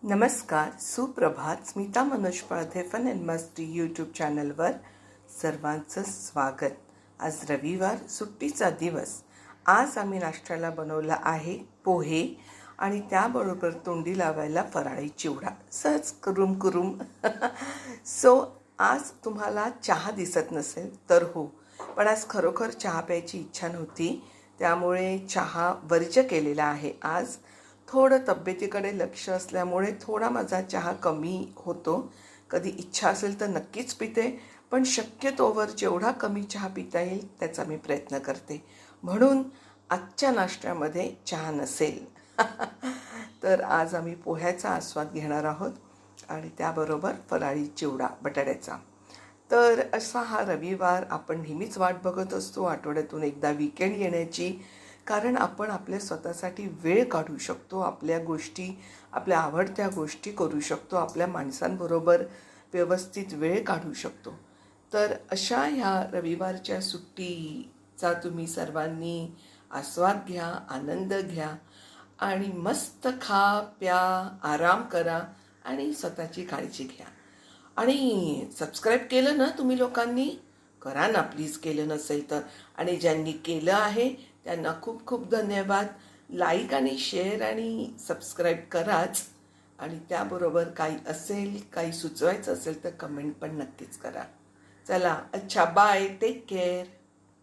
नमस्कार, सुप्रभात. Smita Manoj पळथे fun and मस्ती यूट्यूब चॅनलवर सर्वांचं स्वागत. आज रविवार, सुट्टीचा दिवस. आज आम्ही नाश्त्याला बनवला आहे पोहे आणि त्याबरोबर तोंडी लावायला फराळी चिवडा, सहज कुरुम. सो आज तुम्हाला चहा दिसत नसेल तर हो, पण आज खरोखर चहा प्यायची इच्छा नव्हती, त्यामुळे चहा वर्ज्य केलेला आहे. आज थोडं तब्येतीकडे लक्ष असल्यामुळे थोडा माझा चहा कमी होतो. कधी इच्छा असेल तर नक्कीच पिते, पण शक्यतोवर जेवढा कमी चहा पिता येईल त्याचा मी प्रयत्न करते. म्हणून आजच्या नाश्त्यामध्ये चहा नसेल. तर आज आम्ही पोह्याचा आस्वाद घेणार आहोत आणि त्याबरोबर फराळी चिवडा बटाट्याचा. तर असा हा रविवार आपण नेहमीच वाट बघत असतो, आठवड्यातून एकदा वीकेंड येण्याची. कारण आपण आपल्या स्वतःसाठी वेळ काढू शकतो, आपल्या गोष्टी, आपल्या आवडत्या गोष्टी करू शकतो, आपल्या माणसांबरोबर व्यवस्थित वेळ काढू शकतो. तर अशा ह्या रविवारच्या सुट्टीचा तुम्ही सर्वांनी आस्वाद घ्या, आनंद घ्या आणि मस्त खा, प्या, आराम करा आणि स्वतःची काळजी घ्या. आणि सबस्क्राईब केलं ना तुम्ही लोकांनी? करा ना प्लीज, केलं नसेल तर. आणि ज्यांनी केलं आहे त्यांना खूप खूप धन्यवाद. लाईक आणि शेअर आणि सबस्क्राईब कराच. आणि त्याबरोबर काही असेल, काही सुचवायचं असेल तर कमेंट पण नक्कीच करा. चला, अच्छा, बाय, टेक केअर.